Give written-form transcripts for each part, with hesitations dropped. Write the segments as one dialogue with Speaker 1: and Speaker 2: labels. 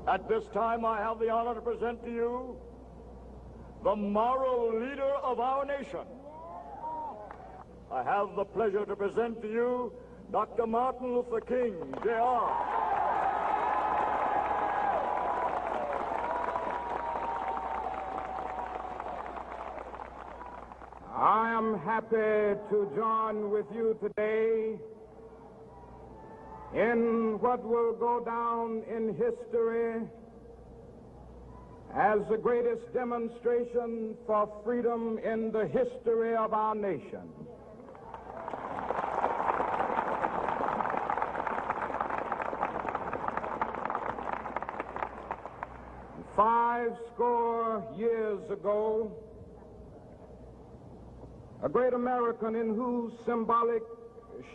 Speaker 1: At this time, I have the honor to present to you the moral leader of our nation. I have the pleasure to present to you Dr. Martin Luther King, Jr.
Speaker 2: I am happy to join with you today in what will go down in history as the greatest demonstration for freedom in the history of our nation. $50 years ago, a great American in whose symbolic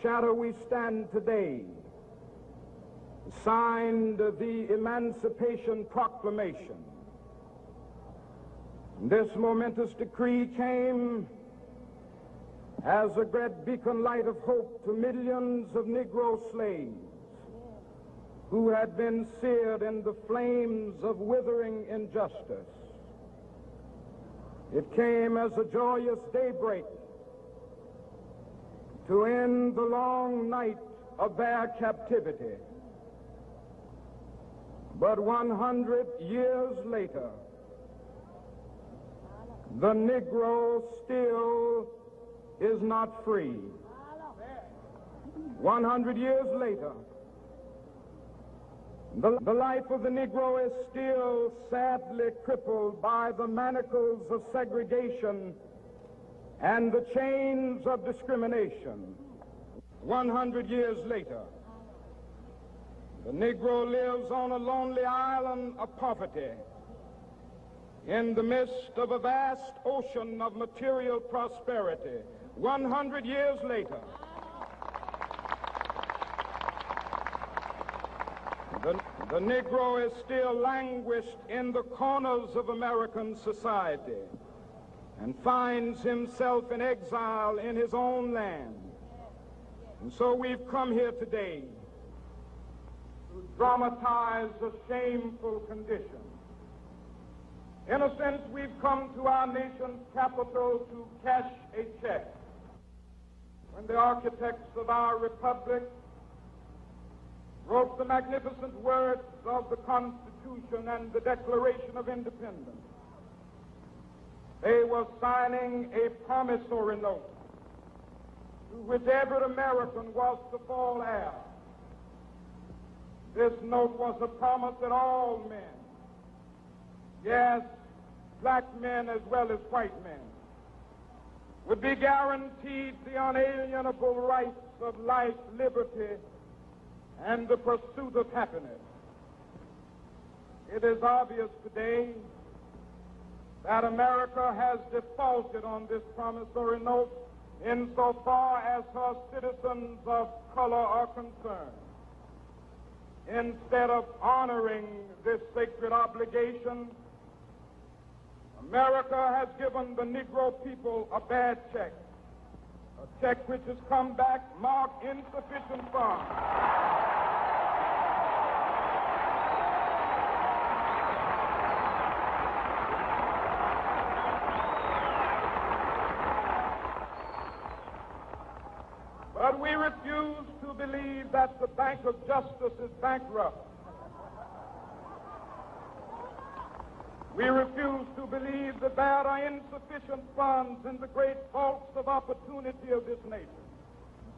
Speaker 2: shadow we stand today signed the Emancipation Proclamation. This momentous decree came as a great beacon light of hope to millions of Negro slaves who had been seared in the flames of withering injustice. It came as a joyous daybreak to end the long night of their captivity. But 100 years later, the Negro still is not free. 100 years later, the life of the Negro is still sadly crippled by the manacles of segregation and the chains of discrimination. 100 years later, the Negro lives on a lonely island of poverty in the midst of a vast ocean of material prosperity. 100 years later, the Negro is still languished in the corners of American society and finds himself in exile in his own land. And so we've come here today to dramatize a shameful condition. In a sense, we've come to our nation's capital to cash a check. When the architects of our republic wrote the magnificent words of the Constitution and the Declaration of Independence, they were signing a promissory note to which every American was to fall heir. This note was a promise that all men, yes, black men as well as white men, would be guaranteed the unalienable rights of life, liberty, and the pursuit of happiness. It is obvious today that America has defaulted on this promissory note insofar as her citizens of color are concerned. Instead of honoring this sacred obligation, America has given the Negro people a bad check, a check which has come back marked insufficient funds. But we refuse to believe that the Bank of Justice is bankrupt. We refuse to believe that there are insufficient funds in the great vaults of opportunity of this nation.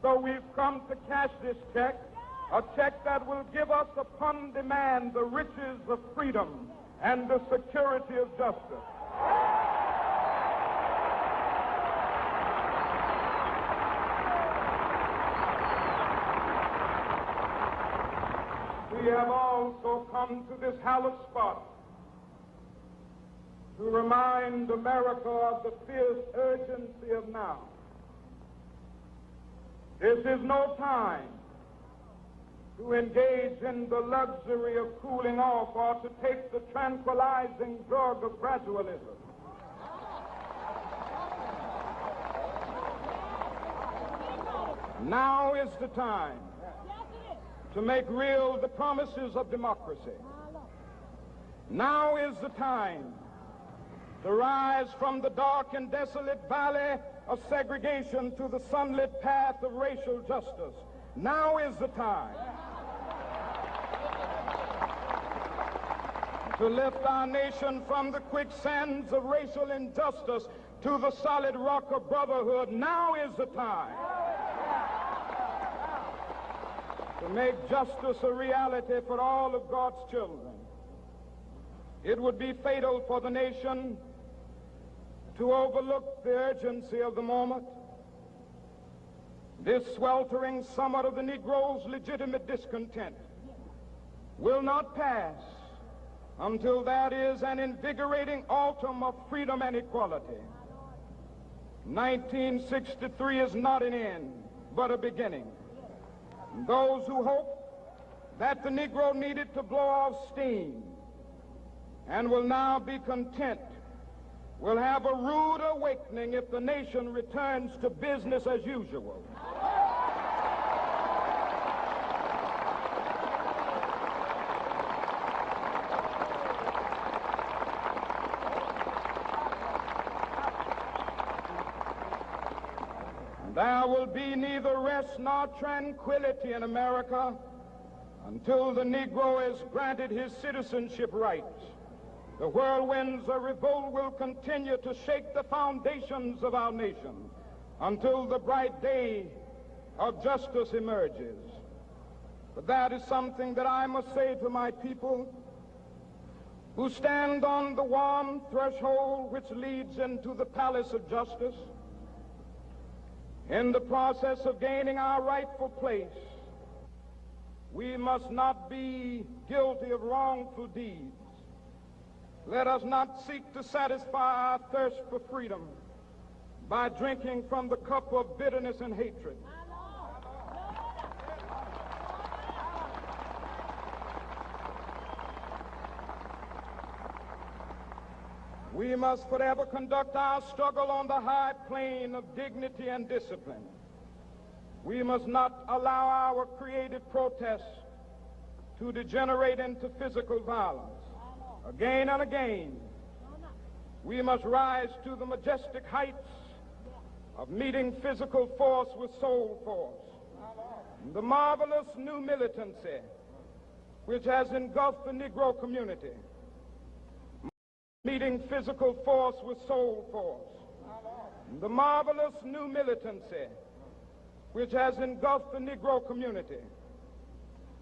Speaker 2: So we've come to cash this check, a check that will give us upon demand the riches of freedom and the security of justice. We have also come to this hallowed spot to remind America of the fierce urgency of now. This is no time to engage in the luxury of cooling off or to take the tranquilizing drug of gradualism. Now is the time to make real the promises of democracy. Now is the time to rise from the dark and desolate valley of segregation to the sunlit path of racial justice. Now is the time to lift our nation from the quicksands of racial injustice to the solid rock of brotherhood. Now is the time to make justice a reality for all of God's children. It would be fatal for the nation to overlook the urgency of the moment. This sweltering summit of the Negro's legitimate discontent will not pass until that is an invigorating autumn of freedom and equality. 1963 is not an end, but a beginning. Those who hope that the Negro needed to blow off steam and will now be content will have a rude awakening if the nation returns to business as usual. There will be neither rest nor tranquility in America until the Negro is granted his citizenship rights. The whirlwinds of revolt will continue to shake the foundations of our nation until the bright day of justice emerges. But that is something that I must say to my people who stand on the warm threshold which leads into the palace of justice. In the process of gaining our rightful place, we must not be guilty of wrongful deeds. Let us not seek to satisfy our thirst for freedom by drinking from the cup of bitterness and hatred. We must forever conduct our struggle on the high plane of dignity and discipline. We must not allow our creative protests to degenerate into physical violence. Again and again, we must rise to the majestic heights of meeting physical force with soul force. The marvelous new militancy which has engulfed the Negro community, meeting physical force with soul force. The marvelous new militancy which has engulfed the Negro community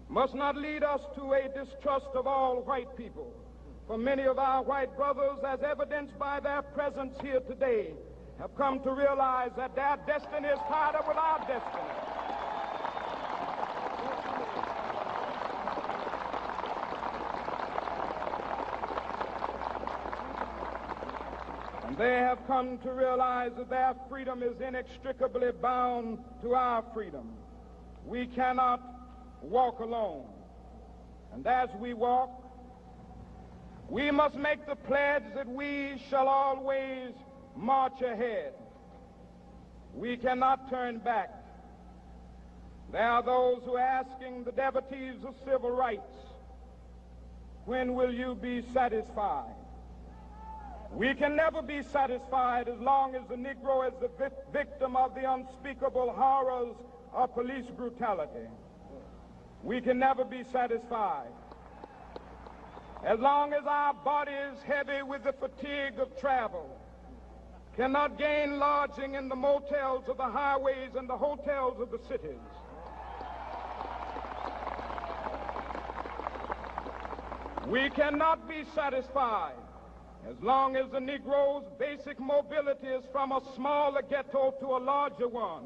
Speaker 2: must not lead us to a distrust of all white people. For many of our white brothers, as evidenced by their presence here today, have come to realize that their destiny is tied up with our destiny. And they have come to realize that their freedom is inextricably bound to our freedom. We cannot walk alone. And as we walk, we must make the pledge that we shall always march ahead. We cannot turn back. There are those who are asking the devotees of civil rights, when will you be satisfied? We can never be satisfied as long as the Negro is the victim of the unspeakable horrors of police brutality. We can never be satisfied as long as our body is heavy with the fatigue of travel, cannot gain lodging in the motels of the highways and the hotels of the cities. We cannot be satisfied as long as the Negro's basic mobility is from a smaller ghetto to a larger one.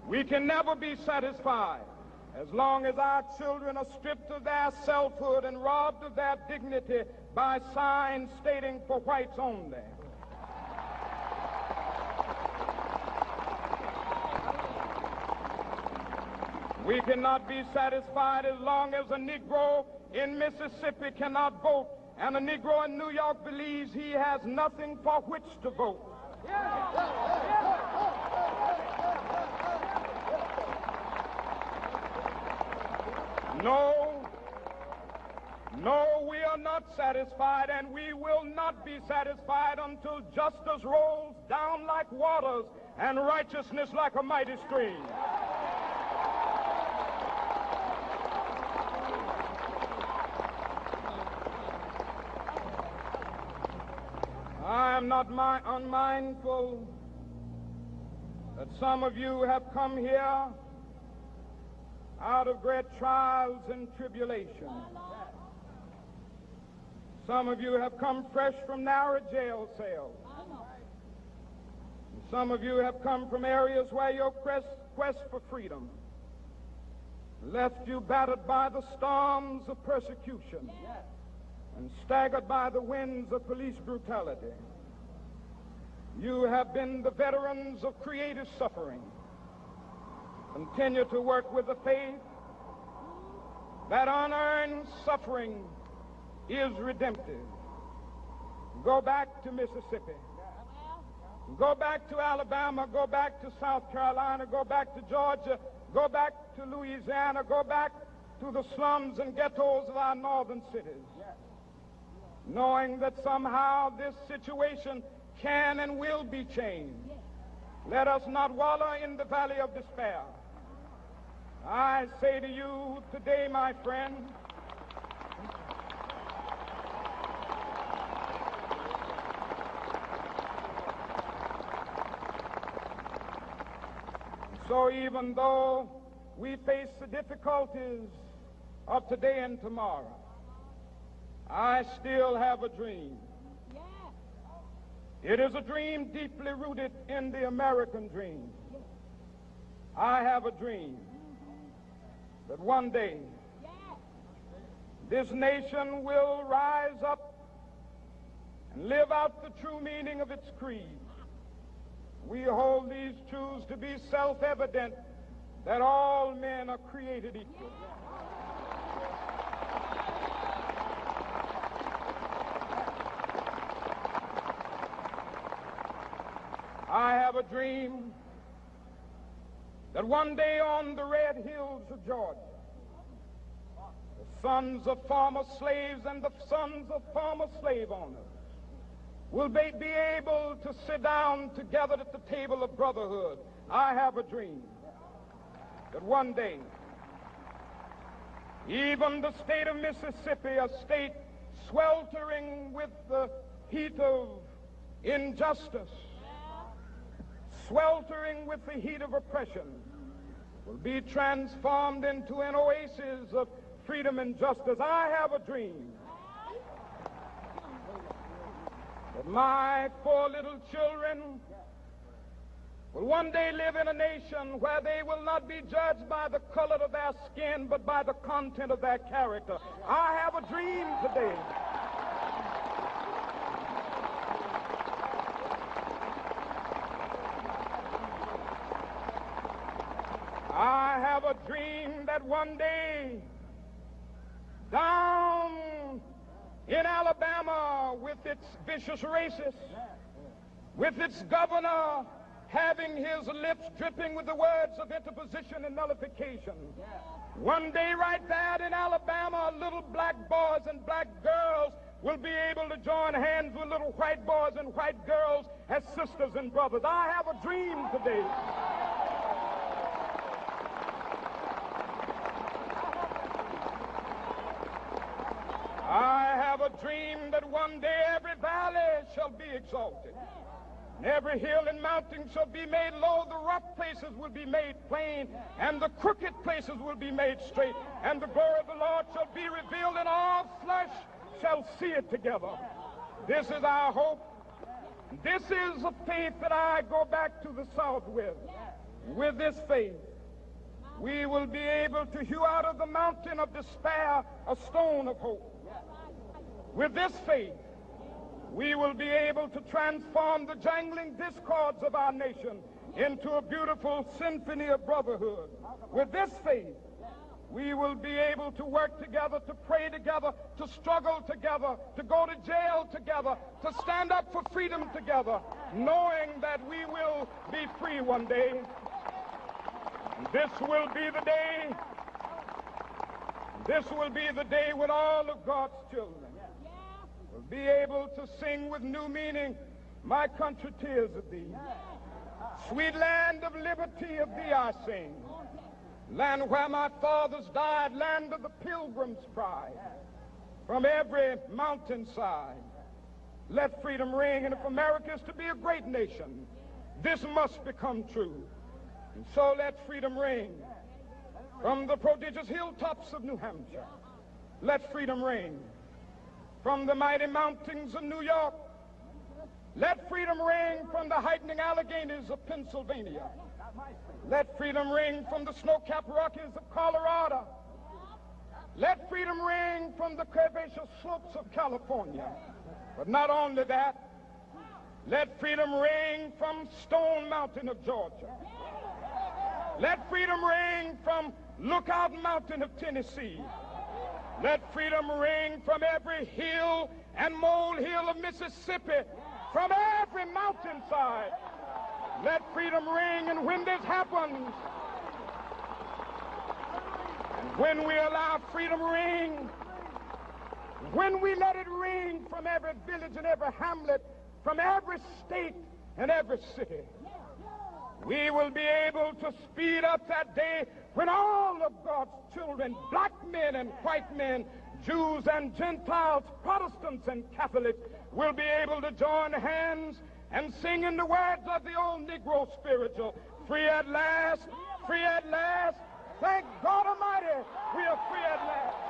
Speaker 2: We can never be satisfied as long as our children are stripped of their selfhood and robbed of their dignity by signs stating for whites only. We cannot be satisfied as long as a Negro in Mississippi cannot vote and a Negro in New York believes he has nothing for which to vote. No, we are not satisfied, and we will not be satisfied until justice rolls down like waters and righteousness like a mighty stream. I am not unmindful that some of you have come here out of great trials and tribulations. Some of you have come fresh from narrow jail cells. Some of you have come from areas where your quest for freedom left you battered by the storms of persecution and staggered by the winds of police brutality. You have been the veterans of creative suffering. Continue to work with the faith that unearned suffering is redemptive. Go back to Mississippi. Go back to Alabama. Go back to South Carolina. Go back to Georgia. Go back to Louisiana. Go back to the slums and ghettos of our northern cities. Knowing that somehow this situation can and will be changed. Let us not wallow in the valley of despair. I say to you today, my friend, so even though we face the difficulties of today and tomorrow, I still have a dream. It is a dream deeply rooted in the American dream. I have a dream that one day this nation will rise up and live out the true meaning of its creed. We hold these truths to be self-evident, that all men are created equal. I have a dream that one day on the red hills of Georgia, the sons of former slaves and the sons of former slave owners will be able to sit down together at the table of brotherhood. I have a dream that one day, even the state of Mississippi, a state sweltering with the heat of injustice, sweltering with the heat of oppression, will be transformed into an oasis of freedom and justice. I have a dream that my 4 little children will one day live in a nation where they will not be judged by the color of their skin, but by the content of their character. I have a dream today. I have a dream that one day, down in Alabama, with its vicious racists, with its governor having his lips dripping with the words of interposition and nullification, one day right there in Alabama, little black boys and black girls will be able to join hands with little white boys and white girls as sisters and brothers. I have a dream today. I have a dream that one day every valley shall be exalted, and every hill and mountain shall be made low, the rough places will be made plain, and the crooked places will be made straight, and the glory of the Lord shall be revealed, and all flesh shall see it together. This is our hope. This is a faith that I go back to the South with. With this faith, we will be able to hew out of the mountain of despair a stone of hope. With this faith, we will be able to transform the jangling discords of our nation into a beautiful symphony of brotherhood. With this faith, we will be able to work together, to pray together, to struggle together, to go to jail together, to stand up for freedom together, knowing that we will be free one day. This will be the day. This will be the day when all of God's children will be able to sing with new meaning, my country, tears of thee. Sweet land of liberty, of thee I sing. Land where my fathers died, land of the pilgrim's pride. From every mountainside, let freedom ring. And if America is to be a great nation, this must become true. And so let freedom ring. From the prodigious hilltops of New Hampshire, let freedom ring. From the mighty mountains of New York, let freedom ring. From the heightening Alleghanies of Pennsylvania, let freedom ring. From the snow-capped Rockies of Colorado, let freedom ring. From the curvaceous slopes of California. But not only that, let freedom ring from Stone Mountain of Georgia. Let freedom ring from Lookout Mountain of Tennessee. Let freedom ring from every hill and molehill of Mississippi, from every mountainside. Let freedom ring. And when this happens, and when we allow freedom ring, when we let it ring from every village and every hamlet, from every state and every city, we will be able to speed up that day when all of God's children, black men and white men, Jews and Gentiles, Protestants and Catholics, will be able to join hands and sing in the words of the old Negro spiritual, free at last, free at last. Thank God Almighty, we are free at last.